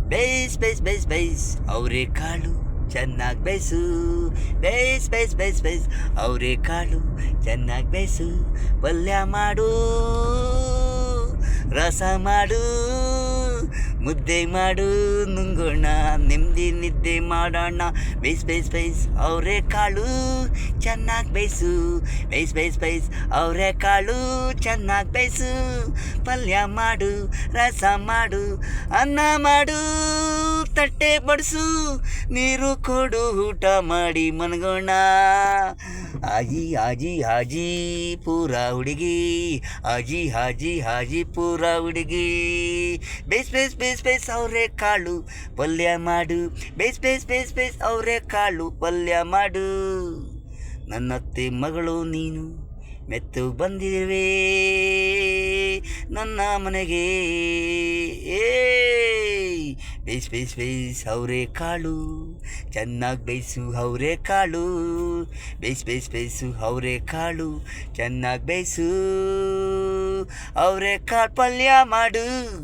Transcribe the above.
Base ಅವರೆಕಾಳು ಚೆನ್ನಾಗಿ ಬೇಯಿಸು. Base ಅವರೆಕಾಳು ಚೆನ್ನಾಗಿ ಬೇಯಿಸು. ಪಲ್ಯ ಮಾಡು, ರಸ ಮಾಡು, ಮುದ್ದೆ ಮಾಡು, ನುಂಗೋಣ ನೆಮ್ಮದಿ ನಿದ್ದೆ ಮಾಡೋಣ. ಬೇಸ್ ಅವರೆಕಾಳು ಚೆನ್ನಾಗಿ ಬೇಯಿಸು. ಬೇಸ್ ಅವರೆಕಾಳು ಚೆನ್ನಾಗಿ ಬೇಯಿಸು. ಪಲ್ಯ ಮಾಡು, ರಸ ಮಾಡು, ಅನ್ನ ಮಾಡು, ತಟ್ಟೆ ಬಡಿಸು, ನೀರು ಕೊಡು, ಊಟ ಮಾಡಿ ಮನ್ಗೋಣ. ಆಜಿ ಪೂರ ಹುಡುಗಿ, ಆಜಿ ಪೂರ ಹುಡುಗಿ. ಬೇಸ್ ಅವರೆಕಾಳು ಪಲ್ಯ ಮಾಡು. ಬೇಸ್ ಅವರೆಕಾಳು ಪಲ್ಯ ಮಾಡು. ನನ್ನತ್ತೆ ಮಗಳು ನೀನು ಮೆತ್ತು ಬಂದಿರುವೆ ನನ್ನ ಮನೆಗೆ. ಬೇಸ್ ಅವರೆಕಾಳು ಚೆನ್ನಾಗಿ ಬೇಯಿಸು. ಅವರೆಕಾಳು ಬೇಯಿಸು. ಅವರೆಕಾಳು ಚೆನ್ನಾಗಿ ಬೇಯಿಸು. ಅವರೆಕಾಳು ಪಲ್ಯ ಮಾಡು.